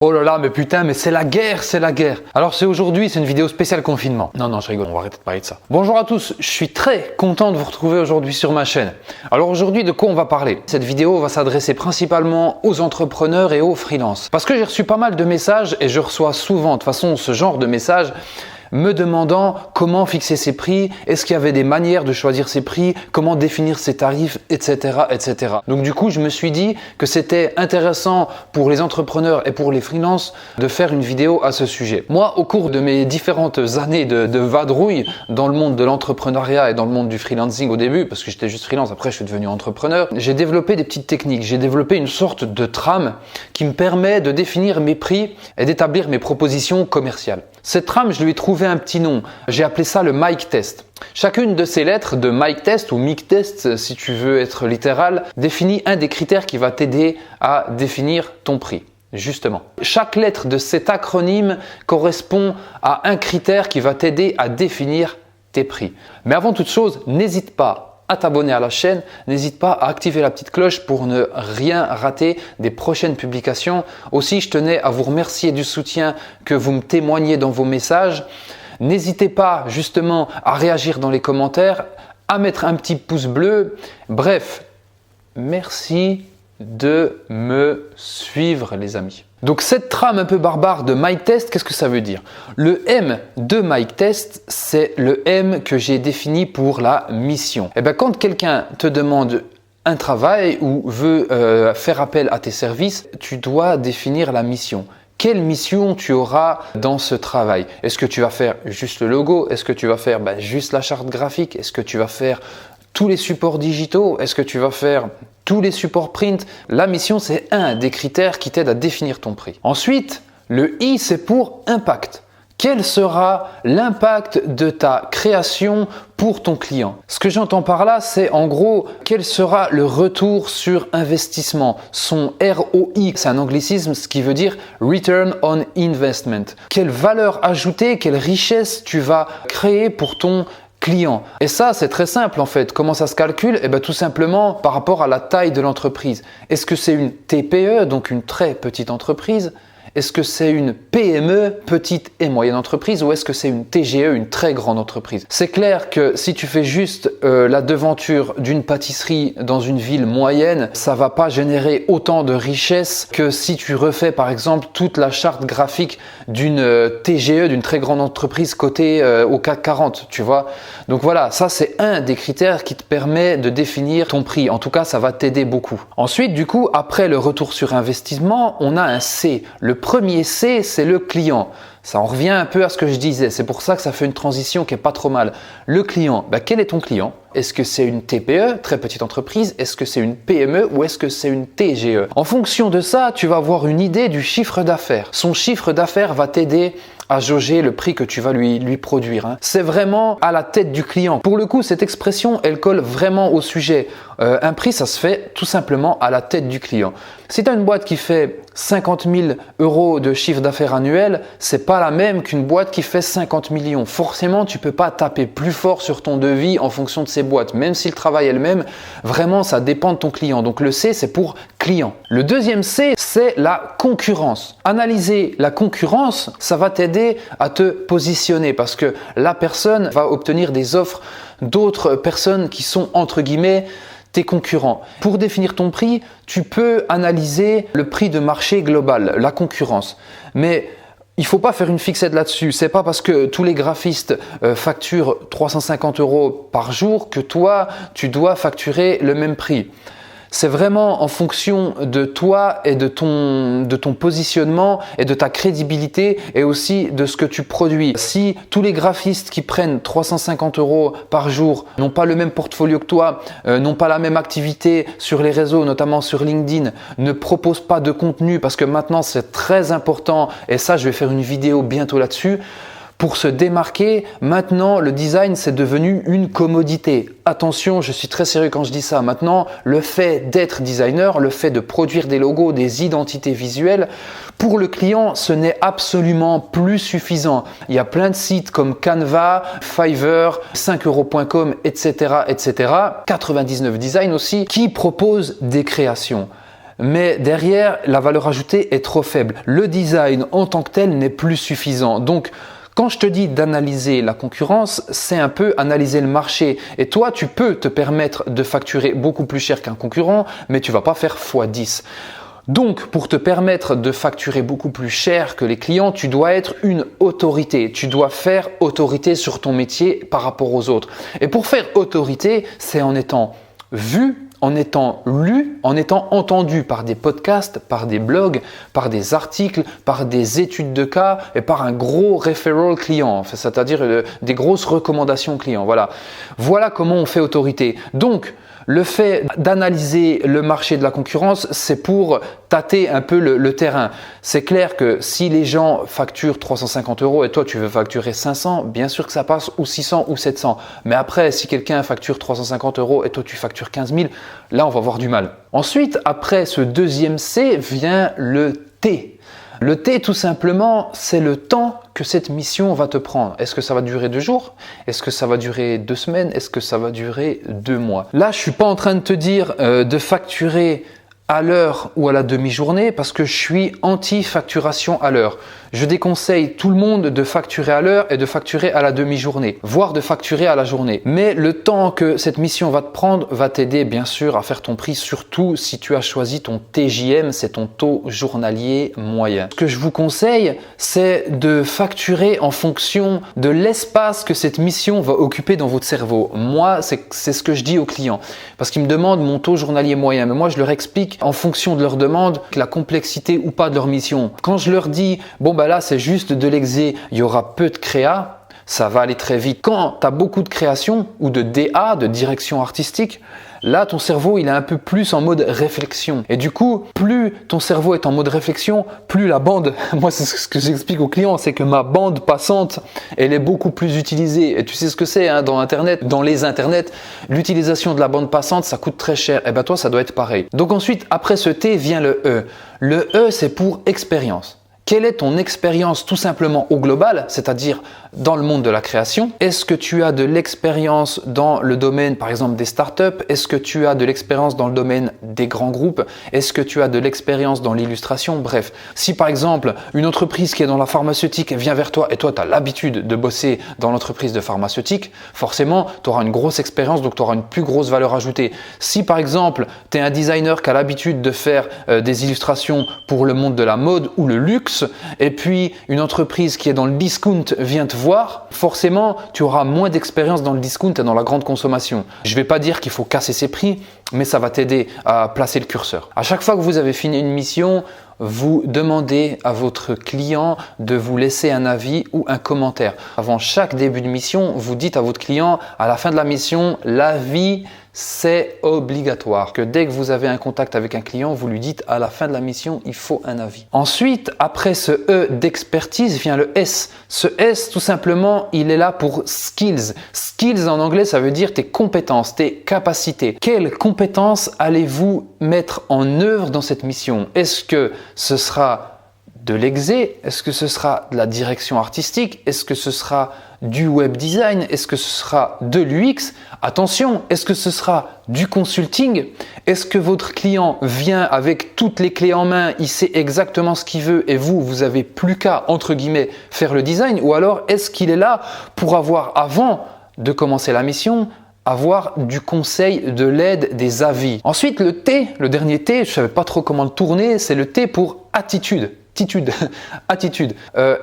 Oh là là, mais putain, mais c'est la guerre, c'est la guerre. Alors c'est aujourd'hui, c'est une vidéo spéciale confinement. Non, je rigole, on va arrêter de parler de ça. Bonjour à tous, je suis très content de vous retrouver aujourd'hui sur ma chaîne. Alors aujourd'hui, de quoi on va parler? Cette vidéo va s'adresser principalement aux entrepreneurs et aux freelances. Parce que j'ai reçu pas mal de messages et je reçois souvent, de toute façon, ce genre de messages me demandant comment fixer ses prix, est-ce qu'il y avait des manières de choisir ses prix, comment définir ses tarifs, etc., etc. Donc du coup, je me suis dit que c'était intéressant pour les entrepreneurs et pour les freelances de faire une vidéo à ce sujet. Moi, au cours de mes différentes années de vadrouille dans le monde de l'entrepreneuriat et dans le monde du freelancing au début, parce que j'étais juste freelance, après je suis devenu entrepreneur, j'ai développé des petites techniques, j'ai développé une sorte de trame qui me permet de définir mes prix et d'établir mes propositions commerciales. Cette trame, je lui ai trouvé un petit nom. J'ai appelé ça le mic test. Chacune de ces lettres de mic test ou mic test, si tu veux être littéral, définit un des critères qui va t'aider à définir ton prix. Justement. Chaque lettre de cet acronyme correspond à un critère qui va t'aider à définir tes prix. Mais avant toute chose, n'hésite pas à t'abonner à la chaîne, n'hésite pas à activer la petite cloche pour ne rien rater des prochaines publications. Aussi, je tenais à vous remercier du soutien que vous me témoignez dans vos messages. N'hésitez pas justement à réagir dans les commentaires, à mettre un petit pouce bleu. Bref, merci de me suivre les amis. Donc cette trame un peu barbare de mic test, qu'est-ce que ça veut dire? Le M de mic test, c'est le M que j'ai défini pour la mission. Et bien quand quelqu'un te demande un travail ou veut faire appel à tes services, tu dois définir la mission. Quelle mission tu auras dans ce travail? Est-ce que tu vas faire juste le logo? Est-ce que tu vas faire juste la charte graphique? Est-ce que tu vas faire tous les supports digitaux? Est-ce que tu vas faire tous les supports print? La mission, c'est un des critères qui t'aide à définir ton prix. Ensuite, le I, c'est pour impact. Quel sera l'impact de ta création pour ton client? Ce que j'entends par là, c'est en gros, quel sera le retour sur investissement? Son ROI, c'est un anglicisme, ce qui veut dire Return on Investment. Quelle valeur ajoutée, quelle richesse tu vas créer pour ton client. Et ça, c'est très simple en fait. Comment ça se calcule? Eh bien, tout simplement par rapport à la taille de l'entreprise. Est-ce que c'est une TPE, donc une très petite entreprise? Est-ce que c'est une PME, petite et moyenne entreprise, ou est-ce que c'est une TGE, une très grande entreprise? C'est clair que si tu fais juste la devanture d'une pâtisserie dans une ville moyenne, ça va pas générer autant de richesse que si tu refais par exemple toute la charte graphique d'une TGE, d'une très grande entreprise cotée au CAC 40, tu vois. Donc voilà, ça c'est un des critères qui te permet de définir ton prix. En tout cas, ça va t'aider beaucoup. Ensuite, du coup, après le retour sur investissement, on a un C. Le premier C, c'est le client. Ça en revient un peu à ce que je disais. C'est pour ça que ça fait une transition qui est pas trop mal. Le client, quel est ton client? Est-ce que c'est une TPE, très petite entreprise? Est-ce que c'est une PME ou est-ce que c'est une TGE? En fonction de ça, tu vas avoir une idée du chiffre d'affaires. Son chiffre d'affaires va t'aider à jauger le prix que tu vas lui produire. C'est vraiment à la tête du client. Pour le coup, cette expression, elle colle vraiment au sujet. Un prix, ça se fait tout simplement à la tête du client. Si tu as une boîte qui fait 50 000 € de chiffre d'affaires annuel, c'est pas la même qu'une boîte qui fait 50 millions. Forcément, tu peux pas taper plus fort sur ton devis en fonction de ces boîtes. Même si le travail est le même, vraiment, ça dépend de ton client. Donc le C, c'est pour client. Le deuxième C, c'est la concurrence. Analyser la concurrence, ça va t'aider à te positionner parce que la personne va obtenir des offres d'autres personnes qui sont entre guillemets tes concurrents. Pour définir ton prix, tu peux analyser le prix de marché global, la concurrence. Mais il ne faut pas faire une fixette là-dessus. C'est pas parce que tous les graphistes facturent 350 € par jour que toi, tu dois facturer le même prix. C'est vraiment en fonction de toi et de ton positionnement et de ta crédibilité et aussi de ce que tu produis. Si tous les graphistes qui prennent 350 € par jour n'ont pas le même portfolio que toi, n'ont pas la même activité sur les réseaux, notamment sur LinkedIn, ne proposent pas de contenu parce que maintenant c'est très important et ça je vais faire une vidéo bientôt là-dessus. Pour se démarquer, maintenant le design c'est devenu une commodité. Attention, je suis très sérieux quand je dis ça. Maintenant, le fait d'être designer, le fait de produire des logos, des identités visuelles, pour le client, ce n'est absolument plus suffisant. Il y a plein de sites comme Canva, Fiverr, 5euros.com, etc., etc., 99 Design aussi, qui proposent des créations. mais derrière, la valeur ajoutée est trop faible. Le design en tant que tel n'est plus suffisant. Donc, quand je te dis d'analyser la concurrence, c'est un peu analyser le marché. Et toi, tu peux te permettre de facturer beaucoup plus cher qu'un concurrent, mais tu vas pas faire x10. Donc, pour te permettre de facturer beaucoup plus cher que les clients, tu dois être une autorité. Tu dois faire autorité sur ton métier par rapport aux autres. Et pour faire autorité, c'est en étant vu, en étant lu, en étant entendu par des podcasts, par des blogs, par des articles, par des études de cas et par un gros referral client, c'est-à-dire des grosses recommandations clients. Voilà comment on fait autorité. Donc, le fait d'analyser le marché de la concurrence, c'est pour tâter un peu le terrain. C'est clair que si les gens facturent 350 € et toi tu veux facturer 500, bien sûr que ça passe, ou 600 ou 700. Mais après, si quelqu'un facture 350 € et toi tu factures 15 000, là on va avoir du mal. Ensuite, après ce deuxième C vient le T. Le T, tout simplement, c'est le temps que cette mission va te prendre. Est-ce que ça va durer 2 jours? Est-ce que ça va durer 2 semaines? Est-ce que ça va durer 2 mois? Là, je suis pas en train de te dire de facturer à l'heure ou à la demi-journée parce que je suis anti-facturation à l'heure. Je déconseille tout le monde de facturer à l'heure et de facturer à la demi-journée, voire de facturer à la journée. Mais le temps que cette mission va te prendre va t'aider bien sûr à faire ton prix, surtout si tu as choisi ton TJM, c'est ton taux journalier moyen. Ce que je vous conseille, c'est de facturer en fonction de l'espace que cette mission va occuper dans votre cerveau. Moi, c'est ce que je dis aux clients parce qu'ils me demandent mon taux journalier moyen. Mais moi, je leur explique en fonction de leur demande la complexité ou pas de leur mission. Quand je leur dis, bon, là, c'est juste de l'exé, il y aura peu de créa, ça va aller très vite. Quand tu as beaucoup de création ou de DA, de direction artistique, là, ton cerveau, il est un peu plus en mode réflexion. Et du coup, plus ton cerveau est en mode réflexion, plus la bande, moi, c'est ce que j'explique aux clients, c'est que ma bande passante, elle est beaucoup plus utilisée. Et tu sais ce que c'est hein, dans les internets, l'utilisation de la bande passante, ça coûte très cher. Et bien toi, ça doit être pareil. Donc ensuite, après ce T vient le E. Le E, c'est pour expérience. Quelle est ton expérience tout simplement au global, c'est-à-dire dans le monde de la création? Est-ce que tu as de l'expérience dans le domaine par exemple des startups? Est-ce que tu as de l'expérience dans le domaine des grands groupes? Est-ce que tu as de l'expérience dans l'illustration? Bref, si par exemple une entreprise qui est dans la pharmaceutique vient vers toi et toi tu as l'habitude de bosser dans l'entreprise de pharmaceutique, forcément tu auras une grosse expérience, donc tu auras une plus grosse valeur ajoutée. Si par exemple tu es un designer qui a l'habitude de faire des illustrations pour le monde de la mode ou le luxe, et puis une entreprise qui est dans le discount vient te voir, forcément tu auras moins d'expérience dans le discount et dans la grande consommation. Je ne vais pas dire qu'il faut casser ses prix, mais ça va t'aider à placer le curseur. À chaque fois que vous avez fini une mission, vous demandez à votre client de vous laisser un avis ou un commentaire. Avant chaque début de mission, vous dites à votre client, à la fin de la mission, l'avis c'est obligatoire. Que dès que vous avez un contact avec un client, vous lui dites à la fin de la mission, il faut un avis. Ensuite, après ce E d'expertise, vient le S. Ce S, tout simplement, il est là pour skills. Skills en anglais, ça veut dire tes compétences, tes capacités. Quelles compétences allez-vous mettre en œuvre dans cette mission? Est-ce que ce sera de l'exé? Est-ce que ce sera de la direction artistique? Est-ce que ce sera du web design? Est-ce que ce sera de l'UX? Attention, est-ce que ce sera du consulting? Est-ce que votre client vient avec toutes les clés en main, il sait exactement ce qu'il veut et vous avez plus qu'à, entre guillemets, faire le design? Ou alors est-ce qu'il est là pour avoir, avant de commencer la mission, avoir du conseil, de l'aide, des avis? Ensuite, le T, le dernier T, je ne savais pas trop comment le tourner, c'est le T pour attitude. Attitude.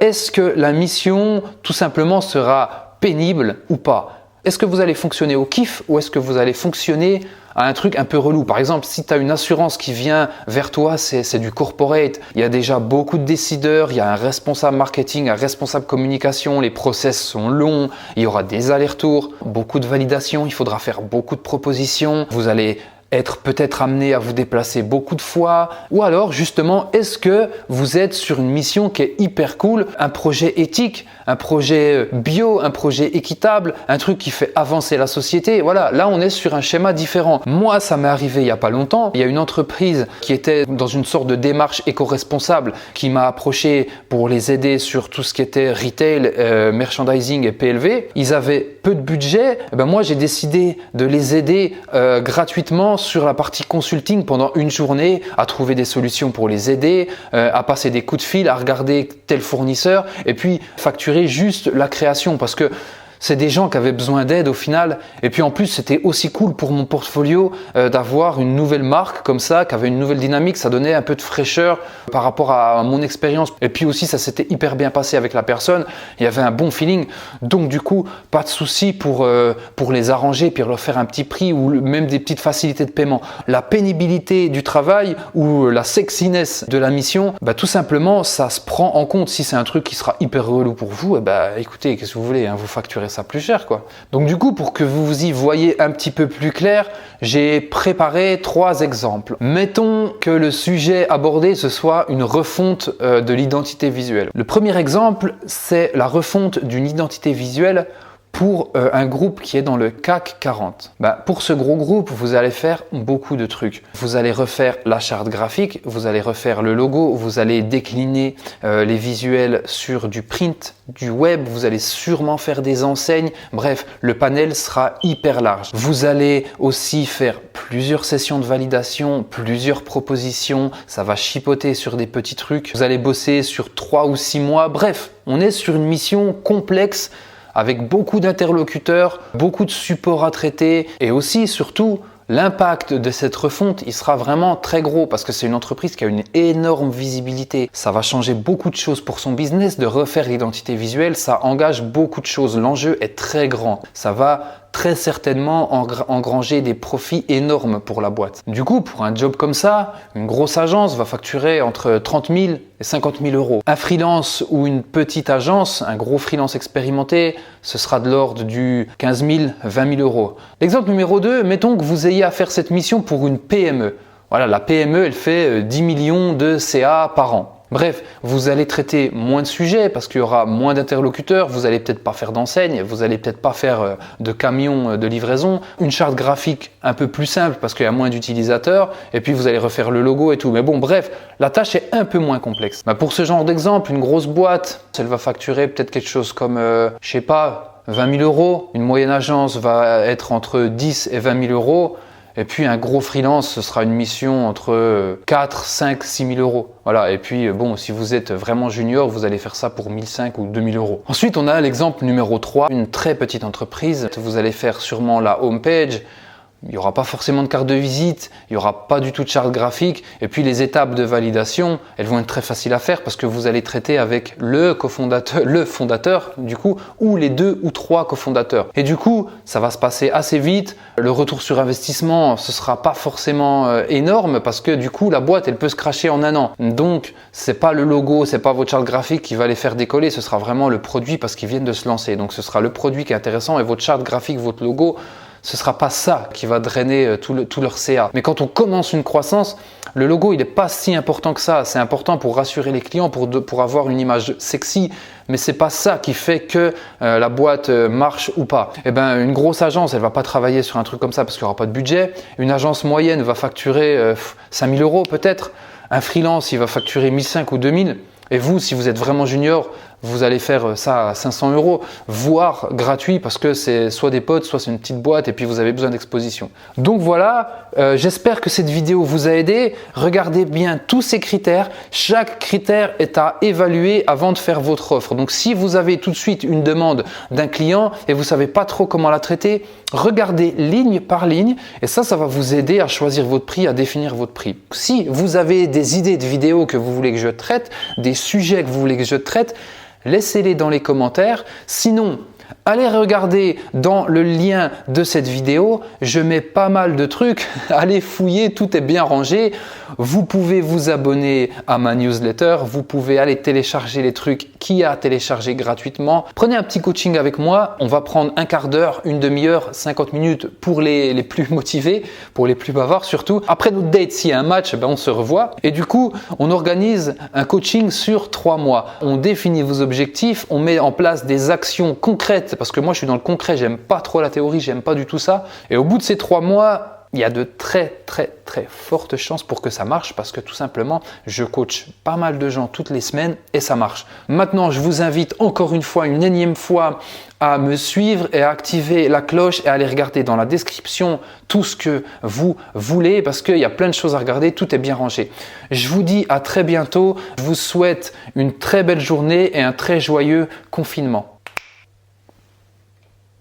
Est-ce que la mission, tout simplement, sera pénible ou pas? Est-ce que vous allez fonctionner au kiff ou est-ce que vous allez fonctionner à un truc un peu relou? Par exemple, si tu as une assurance qui vient vers toi, c'est du corporate. Il y a déjà beaucoup de décideurs, il y a un responsable marketing, un responsable communication, les process sont longs, il y aura des allers-retours, beaucoup de validations, il faudra faire beaucoup de propositions, vous allez être peut-être amené à vous déplacer beaucoup de fois, ou alors justement, est-ce que vous êtes sur une mission qui est hyper cool, un projet éthique, un projet bio, un projet équitable, un truc qui fait avancer la société? Voilà, là on est sur un schéma différent. Moi, ça m'est arrivé il n'y a pas longtemps, il y a une entreprise qui était dans une sorte de démarche éco-responsable qui m'a approché pour les aider sur tout ce qui était retail, merchandising et PLV. Ils avaient peu de budget, moi j'ai décidé de les aider gratuitement lance sur la partie consulting pendant une journée à trouver des solutions pour les aider, à passer des coups de fil, à regarder tel fournisseur et puis facturer juste la création parce que c'est des gens qui avaient besoin d'aide au final. Et puis en plus, c'était aussi cool pour mon portfolio d'avoir une nouvelle marque comme ça, qui avait une nouvelle dynamique. Ça donnait un peu de fraîcheur par rapport à mon expérience. Et puis aussi, ça s'était hyper bien passé avec la personne. Il y avait un bon feeling. Donc du coup, pas de souci pour les arranger puis leur faire un petit prix ou même des petites facilités de paiement. La pénibilité du travail ou la sexiness de la mission, bah, tout simplement, ça se prend en compte. Si c'est un truc qui sera hyper relou pour vous, écoutez, qu'est-ce que vous voulez, hein, vous facturez ça plus cher quoi. Donc du coup, pour que vous y voyez un petit peu plus clair, j'ai préparé 3 exemples. Mettons que le sujet abordé ce soit une refonte de l'identité visuelle. Le premier exemple, c'est la refonte d'une identité visuelle pour un groupe qui est dans le CAC 40. Pour ce gros groupe, vous allez faire beaucoup de trucs. Vous allez refaire la charte graphique, vous allez refaire le logo, vous allez décliner les visuels sur du print, du web, vous allez sûrement faire des enseignes. Bref, le panel sera hyper large. Vous allez aussi faire plusieurs sessions de validation, plusieurs propositions. Ça va chipoter sur des petits trucs. Vous allez bosser sur 3 ou 6 mois. Bref, on est sur une mission complexe avec beaucoup d'interlocuteurs, beaucoup de supports à traiter et aussi, surtout, l'impact de cette refonte, il sera vraiment très gros parce que c'est une entreprise qui a une énorme visibilité. Ça va changer beaucoup de choses pour son business, de refaire l'identité visuelle, ça engage beaucoup de choses. L'enjeu est très grand. Ça va très certainement engranger des profits énormes pour la boîte. Du coup, pour un job comme ça, une grosse agence va facturer entre 30 000 et 50 000 euros. Un freelance ou une petite agence, un gros freelance expérimenté, ce sera de l'ordre du 15 000, 20 000 euros. L'exemple numéro 2, mettons que vous ayez à faire cette mission pour une PME. Voilà, la PME, elle fait 10 millions de CA par an. Bref, vous allez traiter moins de sujets parce qu'il y aura moins d'interlocuteurs, vous allez peut-être pas faire d'enseigne, vous allez peut-être pas faire de camions de livraison, une charte graphique un peu plus simple parce qu'il y a moins d'utilisateurs et puis vous allez refaire le logo et tout. Mais bon, bref, la tâche est un peu moins complexe. Pour ce genre d'exemple, une grosse boîte, elle va facturer peut-être quelque chose comme, 20 000 euros. Une moyenne agence va être entre 10 et 20 000 euros. Et puis un gros freelance, ce sera une mission entre 4, 5, 6 000 euros. Voilà. Et puis si vous êtes vraiment junior, vous allez faire ça pour 1 500 ou 2 000 euros. Ensuite, on a l'exemple numéro 3, une très petite entreprise. Vous allez faire sûrement la homepage. Il n'y aura pas forcément de carte de visite, il n'y aura pas du tout de charte graphique. Et puis les étapes de validation, elles vont être très faciles à faire parce que vous allez traiter avec le fondateur du coup, ou les 2 ou 3 cofondateurs. Et du coup, ça va se passer assez vite. Le retour sur investissement, ce sera pas forcément énorme parce que du coup, la boîte, elle peut se crasher en un an. Donc, c'est pas le logo, c'est pas votre charte graphique qui va les faire décoller. Ce sera vraiment le produit parce qu'ils viennent de se lancer. Donc, ce sera le produit qui est intéressant et votre charte graphique, votre logo, ce ne sera pas ça qui va drainer tout leur CA. Mais quand on commence une croissance, le logo, il n'est pas si important que ça. C'est important pour rassurer les clients, pour avoir une image sexy, mais ce n'est pas ça qui fait que la boîte marche ou pas. Une grosse agence, elle ne va pas travailler sur un truc comme ça parce qu'il n'y aura pas de budget. Une agence moyenne va facturer 5 000 euros peut-être. Un freelance, il va facturer 1 500 ou 2 000. Et vous, si vous êtes vraiment junior, vous allez faire ça à 500 euros, voire gratuit parce que c'est soit des potes, soit c'est une petite boîte et puis vous avez besoin d'exposition. Donc voilà, j'espère que cette vidéo vous a aidé. Regardez bien tous ces critères. Chaque critère est à évaluer avant de faire votre offre. Donc si vous avez tout de suite une demande d'un client et vous ne savez pas trop comment la traiter, regardez ligne par ligne et ça va vous aider à choisir votre prix, à définir votre prix. Si vous avez des idées de vidéos que vous voulez que je traite, des sujets que vous voulez que je traite, laissez-les dans les commentaires. Sinon, allez regarder dans le lien de cette vidéo, je mets pas mal de trucs, allez fouiller, tout est bien rangé. Vous pouvez vous abonner à ma newsletter, vous pouvez aller télécharger les trucs qu'il y a à télécharger gratuitement. Prenez un petit coaching avec moi, on va prendre un quart d'heure, une demi-heure, 50 minutes pour les plus motivés, pour les plus bavards surtout. Après notre date, s'il y a un match, on se revoit. Et du coup, on organise un coaching sur 3 mois. On définit vos objectifs, on met en place des actions concrètes parce que moi je suis dans le concret, j'aime pas trop la théorie, j'aime pas du tout ça. Et au bout de ces 3 mois, il y a de très fortes chances pour que ça marche parce que tout simplement, je coach pas mal de gens toutes les semaines et ça marche. Maintenant, je vous invite encore une fois, une énième fois, à me suivre et à activer la cloche et à aller regarder dans la description tout ce que vous voulez parce qu'il y a plein de choses à regarder, tout est bien rangé. Je vous dis à très bientôt, je vous souhaite une très belle journée et un très joyeux confinement.